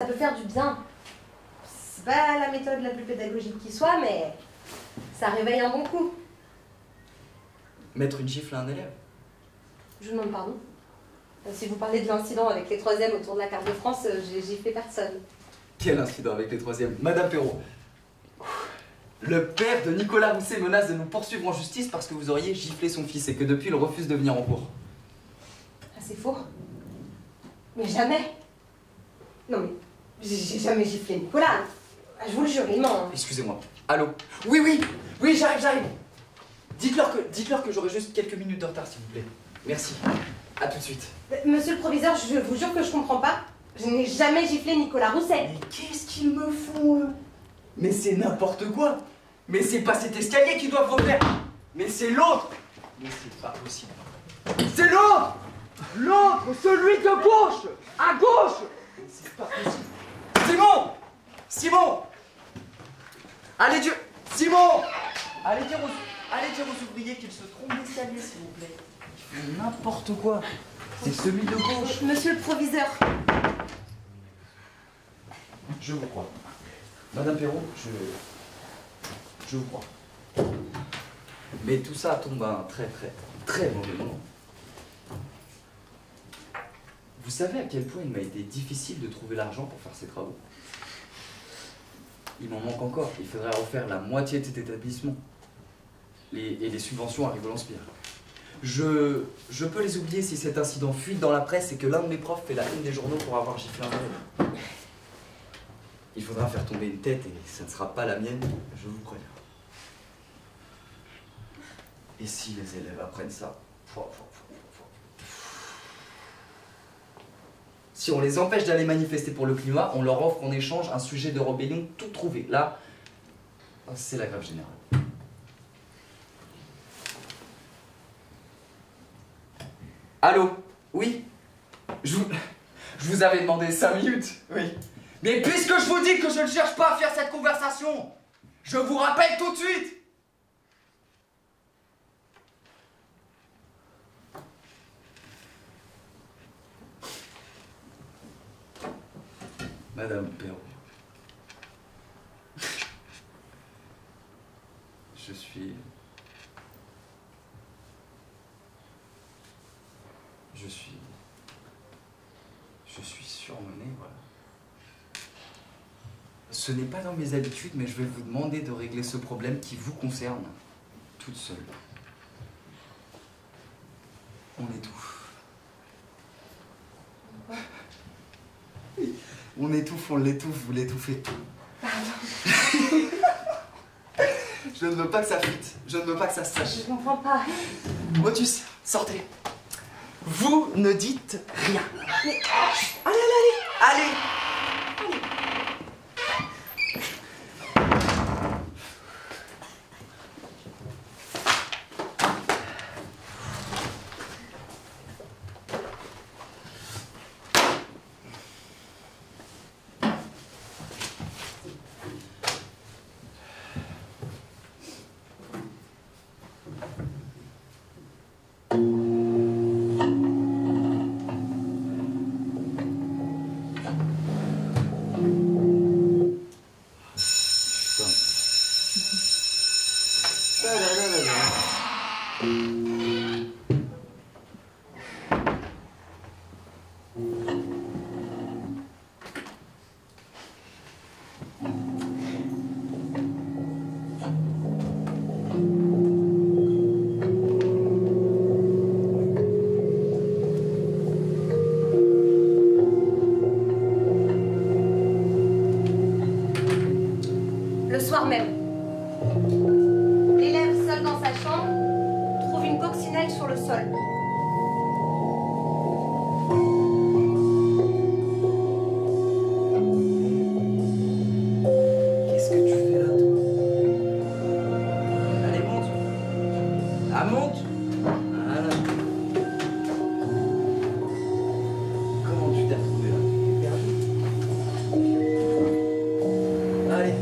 Ça peut faire du bien. C'est pas la méthode la plus pédagogique qui soit, mais ça réveille un bon coup. Mettre une gifle à un élève? Je vous demande pardon. Si vous parlez de l'incident avec les troisièmes autour de la carte de France, j'ai giflé personne. Quel incident avec les troisièmes? Madame Perrault, le père de Nicolas Rousset menace de nous poursuivre en justice parce que vous auriez giflé son fils et que depuis il refuse de venir en cours. Ah, c'est faux. Mais jamais. Non mais, j'ai jamais giflé Nicolas. Je vous le jure, il ment. Excusez-moi. Allô? Oui, j'arrive. Dites-leur que j'aurai juste quelques minutes de retard, s'il vous plaît. Merci. À tout de suite. Monsieur le proviseur, je vous jure que je comprends pas. Je n'ai jamais giflé Nicolas Rousset. Mais qu'est-ce qu'ils me font, eux? Mais c'est n'importe quoi. Mais c'est pas cet escalier qu'ils doivent refaire. Mais c'est l'autre. Mais c'est pas possible. C'est l'autre. L'autre, celui de gauche. À gauche. Mais c'est pas possible. Simon. Allez dire... Simon. Allez dire aux ouvriers qu'ils se trompent d'escalier, s'il vous plaît. Ils font n'importe quoi. C'est celui de gauche. Monsieur le proviseur. Je vous crois. Madame Perrault, je vous crois. Mais tout ça tombe à un très mauvais moment. Vous savez à quel point il m'a été difficile de trouver l'argent pour faire ces travaux? Il m'en manque encore. Il faudrait refaire la moitié de cet établissement. Et les subventions arrivent au lance-pierre. Je peux les oublier si cet incident fuite dans la presse et que l'un de mes profs fait la une des journaux pour avoir giflé un élève. Il faudra faire tomber une tête et ça ne sera pas la mienne, je vous préviens. Et si les élèves apprennent ça? Si on les empêche d'aller manifester pour le climat, on leur offre en échange un sujet de rébellion tout trouvé. Là, c'est la grève générale. Allô? Oui? Je vous avais demandé 5 minutes, oui. Mais puisque je vous dis que je ne cherche pas à faire cette conversation, je vous rappelle tout de suite. Madame Perrault, je suis surmené, voilà. Ce n'est pas dans mes habitudes, mais je vais vous demander de régler ce problème qui vous concerne toute seule. On étouffe. On étouffe, on l'étouffe, vous l'étouffez. Je ne veux pas que ça fuite, je ne veux pas que ça se sache. Je comprends pas. Motus, sortez. Vous ne dites rien. Mais... Allez. Le soir même, l'élève seul dans sa chambre trouve une coccinelle sur le sol. Qu'est-ce que tu fais là, toi? Allez, monte. Ah, monte. Voilà. Comment tu t'es retrouvé là? Tu t'es perdu? Allez.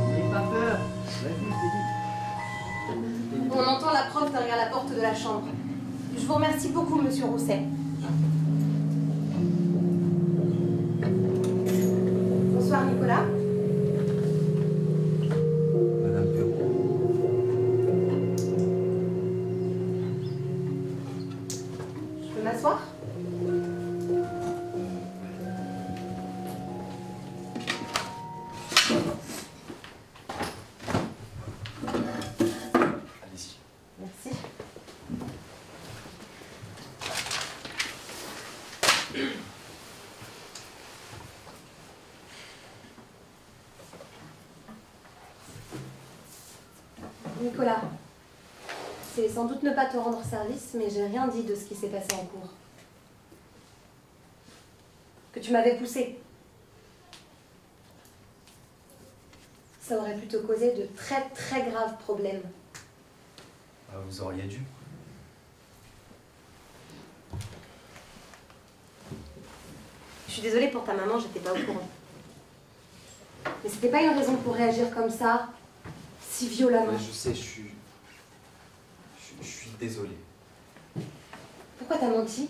N'aie pas peur. Vas-y, c'est vite. On entend la prof derrière la porte de la chambre. Je vous remercie beaucoup, monsieur Rousset. Nicolas, c'est sans doute ne pas te rendre service, mais j'ai rien dit de ce qui s'est passé en cours. Que tu m'avais poussé. Ça aurait pu te causer de très très graves problèmes. Ah, vous auriez dû. Je suis désolée pour ta maman, j'étais pas au courant. Mais c'était pas une raison pour réagir comme ça, si violemment. Ouais, je sais, je suis désolé. Pourquoi t'as menti?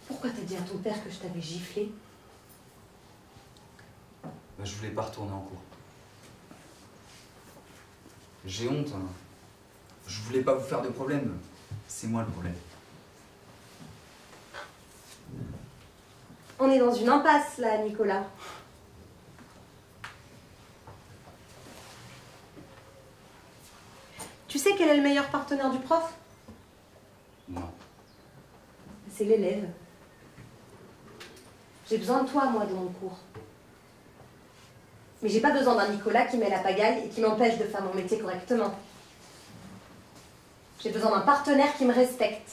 Pourquoi t'as dit à ton père que je t'avais giflé? Bah, je voulais pas retourner en cours. J'ai honte, hein. Je voulais pas vous faire de problème. C'est moi le problème. On est dans une impasse là, Nicolas. Tu sais quel est le meilleur partenaire du prof? Non. C'est l'élève. J'ai besoin de toi, moi, dans mon cours. Mais j'ai pas besoin d'un Nicolas qui met la pagaille et qui m'empêche de faire mon métier correctement. J'ai besoin d'un partenaire qui me respecte.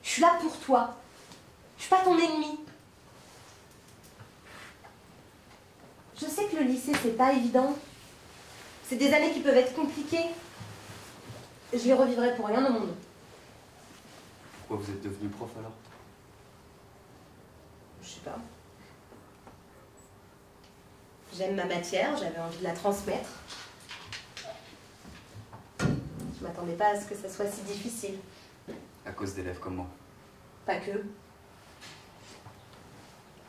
Je suis là pour toi. Je suis pas ton ennemi. Je sais que le lycée, c'est pas évident. C'est des années qui peuvent être compliquées. Je les revivrai pour rien au monde. Pourquoi vous êtes devenu prof alors? Je sais pas. J'aime ma matière, j'avais envie de la transmettre. Je m'attendais pas à ce que ça soit si difficile. À cause d'élèves comme moi. Pas que.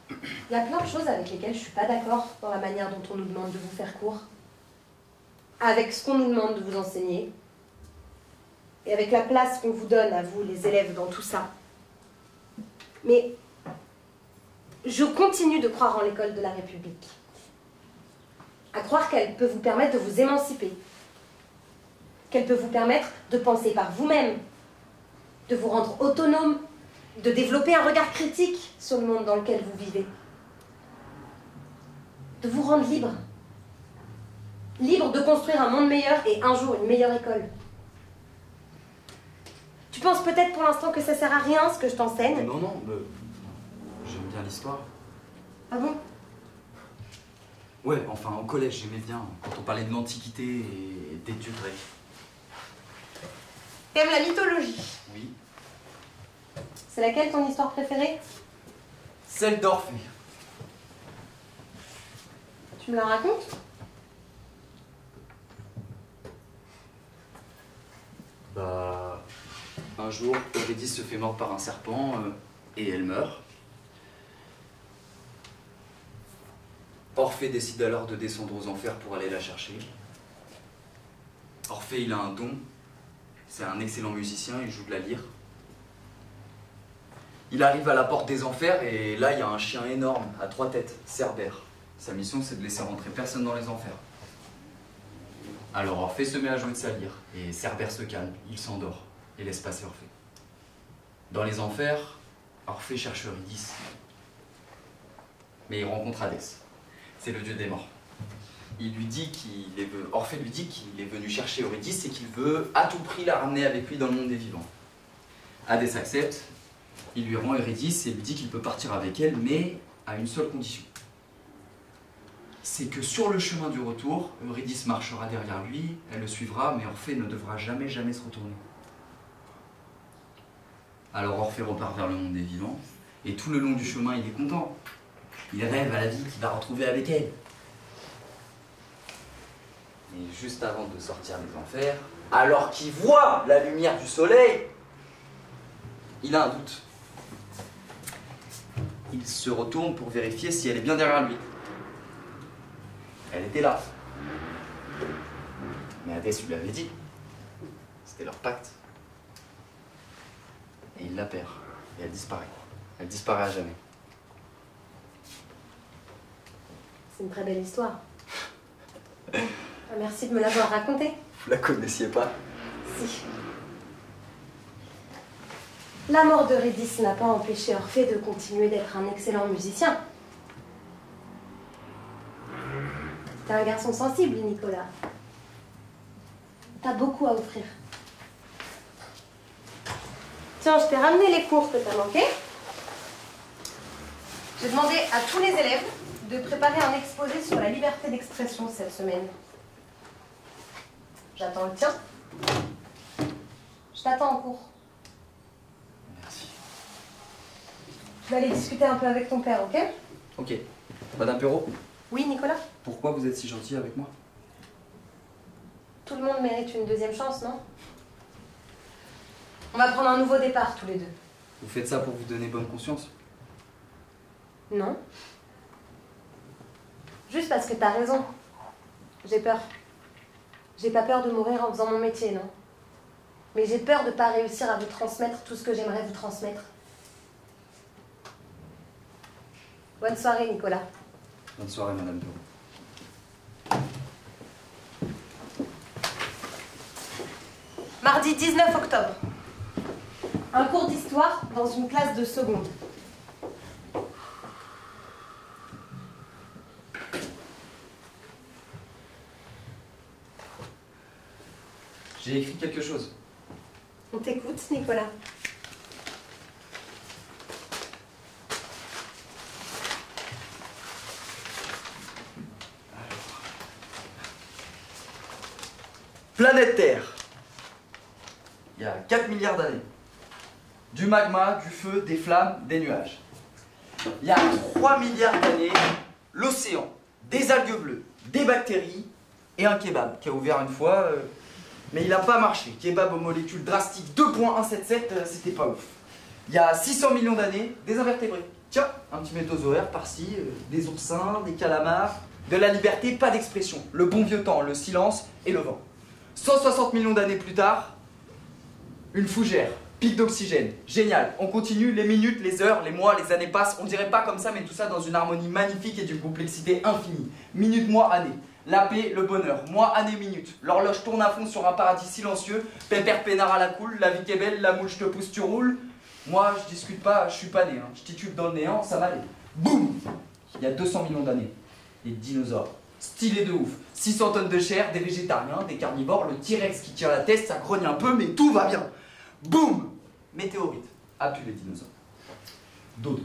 Il y a plein de choses avec lesquelles je suis pas d'accord dans la manière dont on nous demande de vous faire cours. Avec ce qu'on nous demande de vous enseigner. Et avec la place qu'on vous donne à vous, les élèves, dans tout ça. Mais je continue de croire en l'école de la République. À croire qu'elle peut vous permettre de vous émanciper. Qu'elle peut vous permettre de penser par vous-même, de vous rendre autonome, de développer un regard critique sur le monde dans lequel vous vivez. De vous rendre libre. Libre de construire un monde meilleur et un jour une meilleure école. Tu penses peut-être pour l'instant que ça sert à rien ce que je t'enseigne? Non, non, j'aime bien l'histoire. Ah bon? Ouais, enfin, au collège, j'aimais bien quand on parlait de l'Antiquité et des dieux grecs. T'aimes la mythologie? Oui. C'est laquelle ton histoire préférée? Celle d'Orphée. Tu me la racontes? Bah, un jour, Eurydice se fait mordre par un serpent et elle meurt. Orphée décide alors de descendre aux enfers pour aller la chercher. Orphée, il a un don. C'est un excellent musicien, il joue de la lyre. Il arrive à la porte des enfers et là, il y a un chien énorme, à 3 têtes, Cerbère. Sa mission, c'est de laisser rentrer personne dans les enfers. Alors Orphée se met à jouer de sa lyre et Cerbère se calme, il s'endort et laisse passer Orphée. Dans les enfers, Orphée cherche Eurydice. Mais il rencontre Hadès. C'est le dieu des morts. Orphée lui dit qu'il est venu chercher Eurydice et qu'il veut à tout prix la ramener avec lui dans le monde des vivants. Hadès accepte, il lui rend Eurydice et lui dit qu'il peut partir avec elle, mais à une seule condition. C'est que sur le chemin du retour, Eurydice marchera derrière lui, elle le suivra, mais Orphée ne devra jamais se retourner. Alors Orphée repart vers le monde des vivants, et tout le long du chemin, il est content. Il rêve à la vie qu'il va retrouver avec elle. Et juste avant de sortir des enfers, alors qu'il voit la lumière du soleil, il a un doute. Il se retourne pour vérifier si elle est bien derrière lui. Elle était là. Mais Hadès lui avait dit. C'était leur pacte. Et il la perd. Et elle disparaît. Elle disparaît à jamais. C'est une très belle histoire. Merci de me l'avoir racontée. Vous la connaissiez pas? Si. La mort d'Eurydice n'a pas empêché Orphée de continuer d'être un excellent musicien. T'es un garçon sensible, Nicolas. T'as beaucoup à offrir. Tiens, je t'ai ramené les cours que t'as manqués. J'ai demandé à tous les élèves de préparer un exposé sur la liberté d'expression cette semaine. J'attends le tien. Je t'attends en cours. Merci. Je vais aller discuter un peu avec ton père, ok? Ok. Madame Perrault, Oui, Nicolas? pourquoi vous êtes si gentille avec moi? Tout le monde mérite une deuxième chance, non? On va prendre un nouveau départ, tous les deux. Vous faites ça pour vous donner bonne conscience? Non. Juste parce que t'as raison. J'ai peur. J'ai pas peur de mourir en faisant mon métier, non. Mais j'ai peur de pas réussir à vous transmettre tout ce que j'aimerais vous transmettre. Bonne soirée, Nicolas. Bonne soirée, Madame Perrault. Mardi 19 octobre. Un cours d'histoire dans une classe de seconde. J'ai écrit quelque chose. On t'écoute, Nicolas. Planète Terre. Il y a 4 milliards d'années. Du magma, du feu, des flammes, des nuages. Il y a 3 milliards d'années, l'océan, des algues bleues, des bactéries et un kebab qui a ouvert une fois, mais il n'a pas marché. Kebab aux molécules drastiques 2.177, c'était pas ouf. Il y a 600 millions d'années, des invertébrés. Tiens, un petit métozoaire par-ci, des oursins, des calamars, de la liberté, pas d'expression. Le bon vieux temps, le silence et le vent. 160 millions d'années plus tard, une fougère, pic d'oxygène, génial. On continue, les minutes, les heures, les mois, les années passent. On dirait pas comme ça, mais tout ça dans une harmonie magnifique et d'une complexité infinie. Minute, mois, année. La paix, le bonheur. Mois, année, minute. L'horloge tourne à fond sur un paradis silencieux. Pépère peinard à la coule, la vie qui est belle, la moule, je te pousse, tu roules. Moi, je discute pas, je suis pas né. Hein. Je titube dans le néant, ça m'allait. Boum! Il y a 200 millions d'années. Les dinosaures. Stylé de ouf. 600 tonnes de chair, des végétariens, des carnivores, le T-Rex qui tire la tête, ça grogne un peu, mais tout va bien. Boum! Météorite. A pu les dinosaures. Dodo.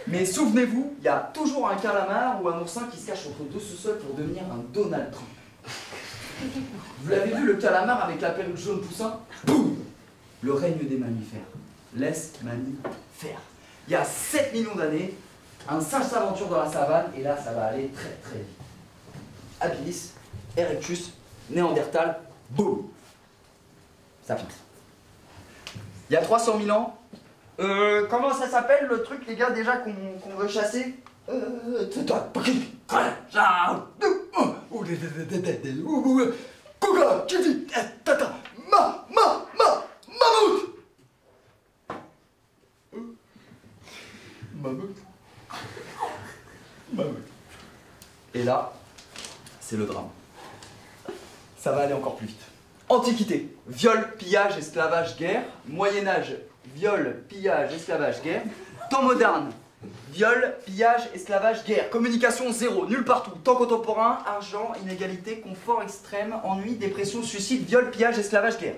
Mais souvenez-vous, il y a toujours un calamar ou un oursin qui se cache entre deux sous-sols pour devenir un Donald Trump. Vous l'avez vu, le calamar avec la perruque jaune poussin? Boum! Le règne des mammifères. Laisse mamie faire. Il y a 7 millions d'années, un singe s'aventure dans la savane et là, ça va aller très très vite. Habilis, Erectus, Néandertal, boum! Ça fixe. Il y a 300 000 ans, comment ça s'appelle le truc, les gars, déjà qu'on veut chasser? Mammouth. Et là, c'est le drame. Ça va aller encore plus vite. Antiquité, viol, pillage, esclavage, guerre. Moyen-Âge, viol, pillage, esclavage, guerre. Temps moderne, viol, pillage, esclavage, guerre. Communication zéro, nulle partout. Temps contemporain, argent, inégalité, confort extrême, ennui, dépression, suicide, viol, pillage, esclavage, guerre.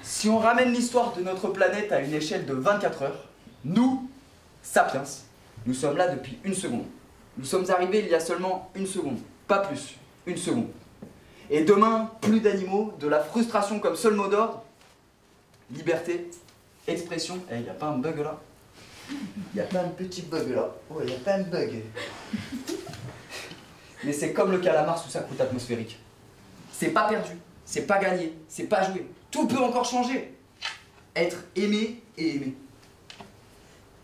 Si on ramène l'histoire de notre planète à une échelle de 24 heures, nous, sapiens, nous sommes là depuis une seconde. Nous sommes arrivés il y a seulement une seconde, pas plus, une seconde. Et demain, plus d'animaux, de la frustration comme seul mot d'ordre, liberté, expression. Eh, il n'y a pas un bug là? Il n'y a pas un petit bug là? Ouais, il n'y a pas un bug. Mais c'est comme le calamar sous sa croûte atmosphérique. C'est pas perdu, c'est pas gagné, c'est pas joué. Tout peut encore changer. Être aimé et aimé.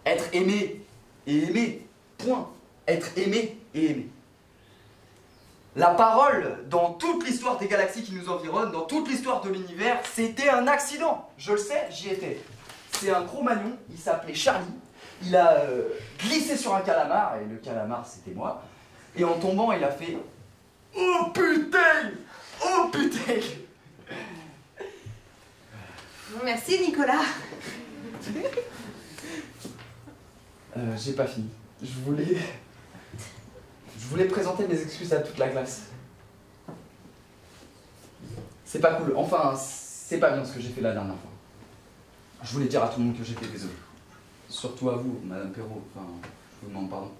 Être aimé et aimé. Point. Être aimé et aimé. La parole, dans toute l'histoire des galaxies qui nous environnent, dans toute l'histoire de l'univers, c'était un accident. Je le sais, j'y étais. C'est un Cro-Magnon, il s'appelait Charlie. Il a glissé sur un calamar, et le calamar c'était moi. Et en tombant, il a fait « Oh putain! Oh putain !» Merci, Nicolas. J'ai pas fini. Je voulais... Je voulais présenter mes excuses à toute la classe. C'est pas cool. Enfin, c'est pas bien ce que j'ai fait la dernière fois. Je voulais dire à tout le monde que j'étais désolé. Surtout à vous, Madame Perrault. Enfin, je vous demande pardon.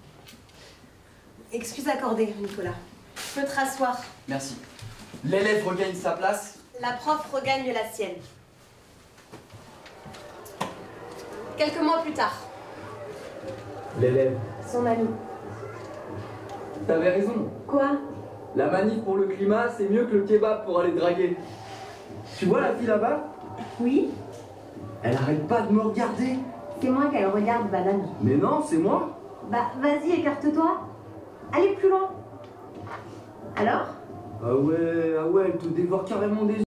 Excuse accordée, Nicolas. Tu peux te rasseoir. Merci. L'élève regagne sa place. La prof regagne la sienne. Quelques mois plus tard. L'élève. Son ami. T'avais raison. Quoi? La manif pour le climat, c'est mieux que le kebab pour aller draguer. Tu vois la fille là-bas? Oui? Elle arrête pas de me regarder. C'est moi qu'elle regarde, banane. Mais non, c'est moi. Bah, vas-y, écarte-toi. Allez plus loin. Alors? Ah ouais, elle te dévore carrément des yeux.